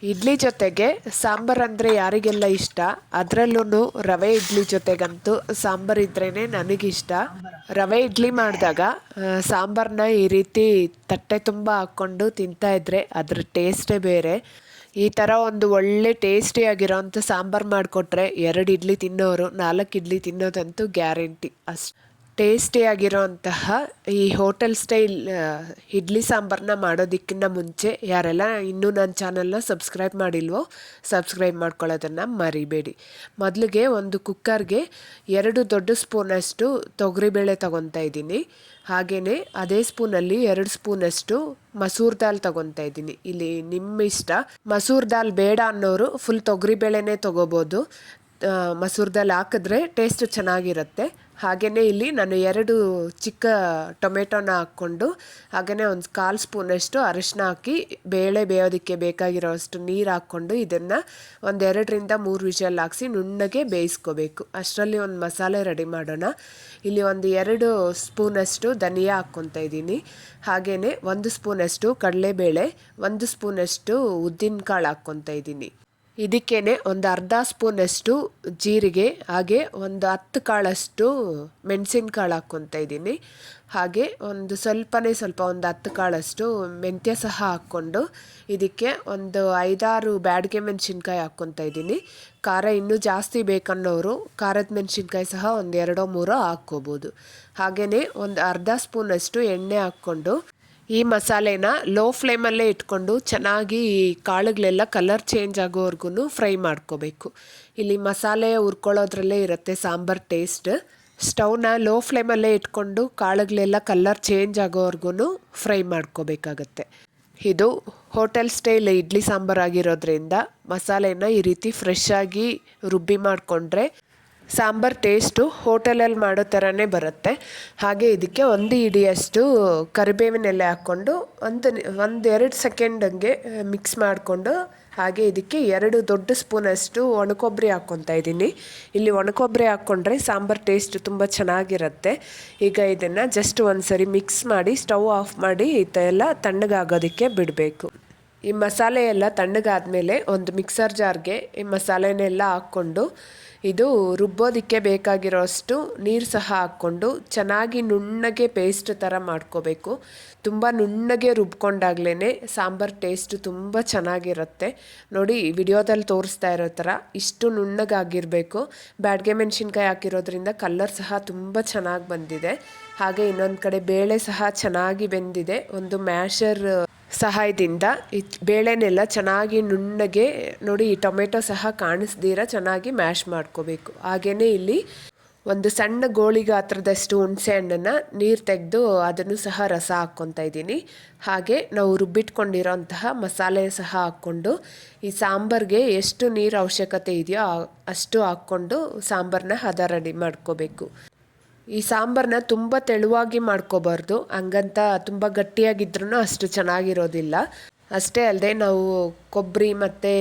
ಇಡ್ಲಿ ಜೊತೆಗೆ ಸಾಂಬಾರು ಅಂದರೆ ಯಾರಿಗೆಲ್ಲ ಇಷ್ಟ, ಅದರಲ್ಲೂ ರವೆ ಇಡ್ಲಿ ಜೊತೆಗಂತೂ ಸಾಂಬಾರು ಇದ್ರೇ ನನಗಿಷ್ಟ. ರವೆ ಇಡ್ಲಿ ಮಾಡಿದಾಗ ಸಾಂಬಾರನ್ನ ಈ ರೀತಿ ತಟ್ಟೆ ತುಂಬ ಹಾಕ್ಕೊಂಡು ತಿಂತಾಯಿದ್ರೆ ಅದ್ರ ಟೇಸ್ಟೇ ಬೇರೆ. ಈ ಥರ ಒಂದು ಒಳ್ಳೆ ಟೇಸ್ಟಿಯಾಗಿರೋಂಥ ಸಾಂಬಾರು ಮಾಡಿಕೊಟ್ರೆ 2 ಇಡ್ಲಿ ತಿನ್ನೋರು 4 ಇಡ್ಲಿ ತಿನ್ನೋದಂತೂ ಗ್ಯಾರಂಟಿ. ಅಷ್ಟು ಟೇಸ್ಟಿಯಾಗಿರೋಂತಹ ಈ ಹೋಟೆಲ್ ಸ್ಟೈಲ್ ಇಡ್ಲಿ ಸಾಂಬಾರನ್ನ ಮಾಡೋದಕ್ಕಿಂತ ಮುಂಚೆ ಯಾರೆಲ್ಲ ಇನ್ನೂ ನನ್ನ ಚಾನಲ್ನ ಸಬ್ಸ್ಕ್ರೈಬ್ ಮಾಡಿಲ್ವೋ ಸಬ್ಸ್ಕ್ರೈಬ್ ಮಾಡ್ಕೊಳ್ಳೋದನ್ನು ಮರಿಬೇಡಿ. ಮೊದಲಿಗೆ ಒಂದು ಕುಕ್ಕರ್ಗೆ 2 ದೊಡ್ಡ ಸ್ಪೂನಷ್ಟು ತೊಗರಿಬೇಳೆ ತೊಗೊತಾ ಇದ್ದೀನಿ. ಹಾಗೆಯೇ ಅದೇ ಸ್ಪೂನಲ್ಲಿ 2 ಸ್ಪೂನಷ್ಟು ಮಸೂರ್ ದಾಲ್ ತೊಗೊತಾ ಇದ್ದೀನಿ. ಇಲ್ಲಿ ನಿಮ್ಮ ಇಷ್ಟ. ಮಸೂರ್ ದಾಲ್ ಬೇಡ ಅನ್ನೋರು ಫುಲ್ ತೊಗರಿಬೇಳೆನೇ ತೊಗೋಬೋದು. ಮಸೂರ್ ದಾಲ್ ಹಾಕಿದ್ರೆ ಟೇಸ್ಟ್ ಚೆನ್ನಾಗಿರುತ್ತೆ. ಹಾಗೆಯೇ ಇಲ್ಲಿ ನಾನು 2 ಚಿಕ್ಕ ಟೊಮೆಟೊನ ಹಾಕ್ಕೊಂಡು ಹಾಗೆಯೇ ಒಂದು 1/4 ಸ್ಪೂನಷ್ಟು ಅರಿಶಿನ ಹಾಕಿ ಬೇಳೆ ಬೇಯೋದಕ್ಕೆ ಬೇಕಾಗಿರೋಷ್ಟು ನೀರು ಹಾಕ್ಕೊಂಡು ಇದನ್ನು ಒಂದು 2ರಿಂದ 3 ವಿಷಲ್ ಹಾಕ್ಸಿ ನುಣ್ಣಗೆ ಬೇಯಿಸ್ಕೋಬೇಕು. ಅಷ್ಟರಲ್ಲಿ ಒಂದು ಮಸಾಲೆ ರೆಡಿ ಮಾಡೋಣ. ಇಲ್ಲಿ ಒಂದು 2 ಸ್ಪೂನಷ್ಟು ಧನಿಯಾ ಹಾಕ್ಕೊತಾ ಇದ್ದೀನಿ. ಹಾಗೆಯೇ 1 ಸ್ಪೂನಷ್ಟು ಕಡಲೆಬೇಳೆ, 1 ಸ್ಪೂನಷ್ಟು ಉದ್ದಿನಕಾಳು ಹಾಕ್ಕೊತಾ ಇದ್ದೀನಿ. ಇದಕ್ಕೇನೆ ಒಂದು ಅರ್ಧ ಸ್ಪೂನಷ್ಟು ಜೀರಿಗೆ, ಹಾಗೆ ಒಂದು 10 ಕಾಳಷ್ಟು ಮೆಣಸಿನಕಾಳು ಹಾಕ್ಕೊತಾ ಇದ್ದೀನಿ. ಹಾಗೆ ಒಂದು ಸ್ವಲ್ಪನೇ ಸ್ವಲ್ಪ ಒಂದು 10 ಕಾಳಷ್ಟು ಮೆಂತ್ಯ ಸಹ ಹಾಕ್ಕೊಂಡು ಇದಕ್ಕೆ ಒಂದು 5-6 ಬ್ಯಾಡಗೆ ಮೆಣಸಿನ್ಕಾಯಿ ಹಾಕ್ಕೊತಾ ಇದ್ದೀನಿ. ಖಾರ ಇನ್ನೂ ಜಾಸ್ತಿ ಬೇಕನ್ನೋರು ಖಾರದ ಮೆಣಸಿನ್ಕಾಯಿ ಸಹ ಒಂದು 2-3 ಹಾಕ್ಕೋಬೋದು. ಹಾಗೆಯೇ ಒಂದು ಅರ್ಧ ಸ್ಪೂನಷ್ಟು ಎಣ್ಣೆ ಹಾಕ್ಕೊಂಡು ಈ ಮಸಾಲೆನ ಲೋ ಫ್ಲೇಮಲ್ಲೇ ಇಟ್ಕೊಂಡು ಚೆನ್ನಾಗಿ ಈ ಕಾಳುಗಳೆಲ್ಲ ಕಲರ್ ಚೇಂಜ್ ಆಗೋವರೆಗೂ ಫ್ರೈ ಮಾಡ್ಕೋಬೇಕು. ಇಲ್ಲಿ ಮಸಾಲೆ ಹುರ್ಕೊಳ್ಳೋದ್ರಲ್ಲೇ ಇರುತ್ತೆ ಸಾಂಬಾರ್ ಟೇಸ್ಟ್. ಸ್ಟವ್ನ ಲೋ ಫ್ಲೇಮಲ್ಲೇ ಇಟ್ಕೊಂಡು ಕಾಳುಗಳೆಲ್ಲ ಕಲರ್ ಚೇಂಜ್ ಆಗೋವರೆಗೂ ಫ್ರೈ ಮಾಡ್ಕೋಬೇಕಾಗತ್ತೆ. ಇದು ಹೋಟೆಲ್ ಸ್ಟೈಲ್ ಇಡ್ಲಿ ಸಾಂಬಾರು ಆಗಿರೋದ್ರಿಂದ ಮಸಾಲೆನ ಈ ರೀತಿ ಫ್ರೆಶ್ ಆಗಿ ರುಬ್ಬಿ ಮಾಡಿಕೊಂಡ್ರೆ ಸಾಂಬಾರು ಟೇಸ್ಟು ಹೋಟೆಲಲ್ಲಿ ಮಾಡೋ ಥರನೇ ಬರುತ್ತೆ. ಹಾಗೆ ಇದಕ್ಕೆ 1 ಹಿಡಿಯಷ್ಟು ಕರಿಬೇವಿನ ಎಲೆ ಹಾಕ್ಕೊಂಡು 1-2 ಸೆಕೆಂಡಂಗೆ ಮಿಕ್ಸ್ ಮಾಡಿಕೊಂಡು ಹಾಗೆ ಇದಕ್ಕೆ 2 ದೊಡ್ಡ ಸ್ಪೂನಷ್ಟು ಒಣಕೊಬ್ಬರಿ ಹಾಕ್ಕೊತಾ ಇದ್ದೀನಿ. ಇಲ್ಲಿ ಒಣಕೊಬ್ಬರಿ ಹಾಕ್ಕೊಂಡ್ರೆ ಸಾಂಬಾರು ಟೇಸ್ಟ್ ತುಂಬ ಚೆನ್ನಾಗಿರುತ್ತೆ. ಈಗ ಇದನ್ನು ಜಸ್ಟ್ ಒಂದು ಸರಿ ಮಿಕ್ಸ್ ಮಾಡಿ ಸ್ಟವ್ ಆಫ್ ಮಾಡಿ ಎಲ್ಲ ತಣ್ಣಗಾಗೋದಕ್ಕೆ ಬಿಡಬೇಕು. ಈ ಮಸಾಲೆ ಎಲ್ಲ ತಣ್ಣಗಾದ್ಮೇಲೆ ಒಂದು ಮಿಕ್ಸರ್ ಜಾರ್ಗೆ ಈ ಮಸಾಲೆನೆಲ್ಲ ಹಾಕ್ಕೊಂಡು ಇದು ರುಬ್ಬೋದಕ್ಕೆ ಬೇಕಾಗಿರೋಷ್ಟು ನೀರು ಸಹ ಹಾಕ್ಕೊಂಡು ಚೆನ್ನಾಗಿ ನುಣ್ಣಗೆ ಪೇಸ್ಟ್ ಥರ ಮಾಡ್ಕೋಬೇಕು. ತುಂಬ ನುಣ್ಣಗೆ ರುಬ್ಕೊಂಡಾಗ್ಲೇ ಸಾಂಬಾರು ಟೇಸ್ಟ್ ತುಂಬ ಚೆನ್ನಾಗಿರುತ್ತೆ. ನೋಡಿ ವಿಡಿಯೋದಲ್ಲಿ ತೋರಿಸ್ತಾ ಇರೋ ಥರ ಇಷ್ಟು ನುಣ್ಣಗಾಗಿರಬೇಕು. ಬ್ಯಾಡಗೆ ಮೆಣಸಿನ್ಕಾಯಿ ಹಾಕಿರೋದ್ರಿಂದ ಕಲರ್ ಸಹ ತುಂಬ ಚೆನ್ನಾಗಿ ಬಂದಿದೆ. ಹಾಗೆ ಇನ್ನೊಂದು ಕಡೆ ಬೇಳೆ ಸಹ ಚೆನ್ನಾಗಿ ಬೆಂದಿದೆ. ಒಂದು ಮ್ಯಾಶರ್ ಸಹಾಯದಿಂದ ಈ ಬೇಳೆನೆಲ್ಲ ಚೆನ್ನಾಗಿ ನುಣ್ಣಗೆ ನೋಡಿ ಈ ಟೊಮೆಟೊ ಸಹ ಕಾಣಿಸ್ದಿರ ಚೆನ್ನಾಗಿ ಮ್ಯಾಶ್ ಮಾಡ್ಕೋಬೇಕು. ಹಾಗೆಯೇ ಇಲ್ಲಿ ಒಂದು ಸಣ್ಣ ಗೋಳಿ ಗಾತ್ರದಷ್ಟು ಹುಣಸೆ ಹಣ್ಣನ್ನು ನೀರು ತೆಗೆದು ಅದನ್ನು ಸಹ ರಸ ಹಾಕ್ಕೊತಾ ಇದ್ದೀನಿ. ಹಾಗೆ ನಾವು ರುಬ್ಬಿಟ್ಕೊಂಡಿರೋಂತಹ ಮಸಾಲೆ ಸಹ ಹಾಕ್ಕೊಂಡು ಈ ಸಾಂಬಾರಿಗೆ ಎಷ್ಟು ನೀರು ಅವಶ್ಯಕತೆ ಇದೆಯೋ ಅಷ್ಟು ಹಾಕ್ಕೊಂಡು ಸಾಂಬಾರನ್ನ ಹದ ರೆಡಿ ಮಾಡ್ಕೋಬೇಕು. ಈ ಸಾಂಬಾರನ್ನ ತುಂಬ ತೆಳುವಾಗಿ ಮಾಡ್ಕೋಬಾರ್ದು, ಹಂಗಂತ ತುಂಬ ಗಟ್ಟಿಯಾಗಿದ್ರೂ ಅಷ್ಟು ಚೆನ್ನಾಗಿರೋದಿಲ್ಲ. ಅಷ್ಟೇ ಅಲ್ಲದೆ ನಾವು ಕೊಬ್ಬರಿ ಮತ್ತು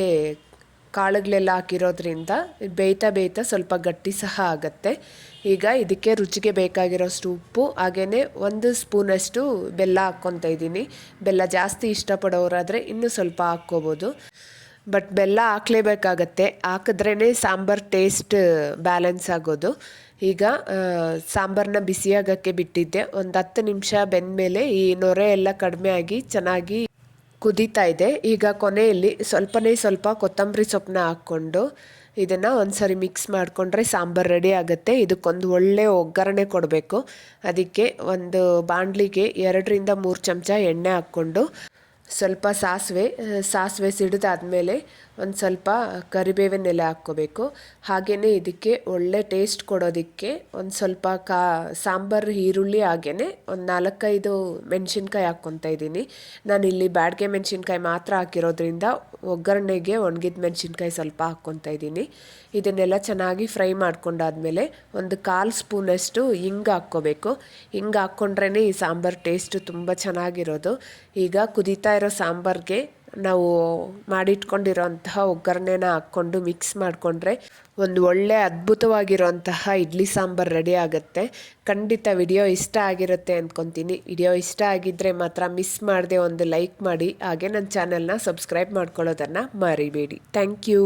ಕಾಳುಗಳೆಲ್ಲ ಹಾಕಿರೋದ್ರಿಂದ ಬೇಯ್ತಾ ಸ್ವಲ್ಪ ಗಟ್ಟಿ ಸಹ ಆಗುತ್ತೆ. ಈಗ ಇದಕ್ಕೆ ರುಚಿಗೆ ಬೇಕಾಗಿರೋಷ್ಟು ಉಪ್ಪು ಹಾಗೆಯೇ 1 ಸ್ಪೂನಷ್ಟು ಬೆಲ್ಲ ಹಾಕ್ಕೊತಾ ಇದ್ದೀನಿ. ಬೆಲ್ಲ ಜಾಸ್ತಿ ಇಷ್ಟಪಡೋರಾದರೆ ಇನ್ನೂ ಸ್ವಲ್ಪ ಹಾಕ್ಕೋಬೋದು. ಬಟ್ ಬೆಲ್ಲ ಹಾಕ್ಲೇಬೇಕಾಗತ್ತೆ, ಹಾಕಿದ್ರೇ ಸಾಂಬಾರು ಟೇಸ್ಟ್ ಬ್ಯಾಲೆನ್ಸ್ ಆಗೋದು. ಈಗ ಸಾಂಬಾರನ್ನ ಬಿಸಿಯಾಗೋಕ್ಕೆ ಬಿಟ್ಟಿದ್ದೆ. ಒಂದು 10 ನಿಮಿಷ ಬೆಂದಮೇಲೆ ಈ ನೊರೆ ಎಲ್ಲ ಕಡಿಮೆ ಆಗಿ ಚೆನ್ನಾಗಿ ಕುದೀತಾ ಇದೆ. ಈಗ ಕೊನೆಯಲ್ಲಿ ಸ್ವಲ್ಪ ಕೊತ್ತಂಬರಿ ಸೊಪ್ಪನ್ನ ಹಾಕ್ಕೊಂಡು ಇದನ್ನು ಒಂದು ಸರಿ ಮಿಕ್ಸ್ ಮಾಡಿಕೊಂಡ್ರೆ ಸಾಂಬಾರು ರೆಡಿ ಆಗುತ್ತೆ. ಇದಕ್ಕೊಂದು ಒಳ್ಳೆ ಒಗ್ಗರಣೆ ಕೊಡಬೇಕು. ಅದಕ್ಕೆ ಒಂದು ಬಾಣಲಿಗೆ 2-3 ಚಮಚ ಎಣ್ಣೆ ಹಾಕ್ಕೊಂಡು ಸ್ವಲ್ಪ ಸಾಸಿವೆ ಸಿಡಿದಾದ್ಮೇಲೆ ಒಂದು ಸ್ವಲ್ಪ ಕರಿಬೇವಿನ ಎಲೆ ಹಾಕ್ಕೋಬೇಕು. ಹಾಗೆಯೇ ಇದಕ್ಕೆ ಒಳ್ಳೆ ಟೇಸ್ಟ್ ಕೊಡೋದಕ್ಕೆ ಒಂದು ಸ್ವಲ್ಪ ಸಾಂಬಾರು ಈರುಳ್ಳಿ ಹಾಗೆಯೇ ಒಂದು 4-5 ಮೆಣಸಿನ್ಕಾಯಿ ಹಾಕ್ಕೊತಾ ಇದ್ದೀನಿ. ನಾನಿಲ್ಲಿ ಬ್ಯಾಡಗೆ ಮೆಣಸಿನ್ಕಾಯಿ ಮಾತ್ರ ಹಾಕಿರೋದ್ರಿಂದ ಒಗ್ಗರಣೆಗೆ ಒಣಗಿದ ಮೆಣಸಿನ್ಕಾಯಿ ಸ್ವಲ್ಪ ಹಾಕ್ಕೊತಾ ಇದ್ದೀನಿ. ಇದನ್ನೆಲ್ಲ ಚೆನ್ನಾಗಿ ಫ್ರೈ ಮಾಡ್ಕೊಂಡಾದ್ಮೇಲೆ ಒಂದು 1/4 ಸ್ಪೂನಷ್ಟು ಹಿಂಗೆ ಹಾಕ್ಕೋಬೇಕು. ಹಿಂಗೆ ಹಾಕ್ಕೊಂಡ್ರೇ ಈ ಸಾಂಬಾರು ಟೇಸ್ಟು ತುಂಬ ಚೆನ್ನಾಗಿರೋದು. ಈಗ ಕುದೀತಾ ಇರೋ ಸಾಂಬಾರಿಗೆ ನಾವು ಮಾಡಿಟ್ಕೊಂಡಿರೋಂತಹ ಒಗ್ಗರಣೆನ ಹಾಕ್ಕೊಂಡು ಮಿಕ್ಸ್ ಮಾಡಿಕೊಂಡ್ರೆ ಒಂದು ಒಳ್ಳೆ ಅದ್ಭುತವಾಗಿರೋಂತಹ ಇಡ್ಲಿ ಸಾಂಬಾರು ರೆಡಿ ಆಗುತ್ತೆ. ಖಂಡಿತ ವಿಡಿಯೋ ಇಷ್ಟ ಆಗಿರುತ್ತೆ ಅಂದ್ಕೊತೀನಿ. ವಿಡಿಯೋ ಇಷ್ಟ ಆಗಿದ್ದರೆ ಮಾತ್ರ ಮಿಸ್ ಮಾಡದೆ ಒಂದು ಲೈಕ್ ಮಾಡಿ, ಹಾಗೆ ನನ್ನ ಚಾನಲ್ನ ಸಬ್ಸ್ಕ್ರೈಬ್ ಮಾಡ್ಕೊಳ್ಳೋದನ್ನು ಮರಿಬೇಡಿ. Thank you.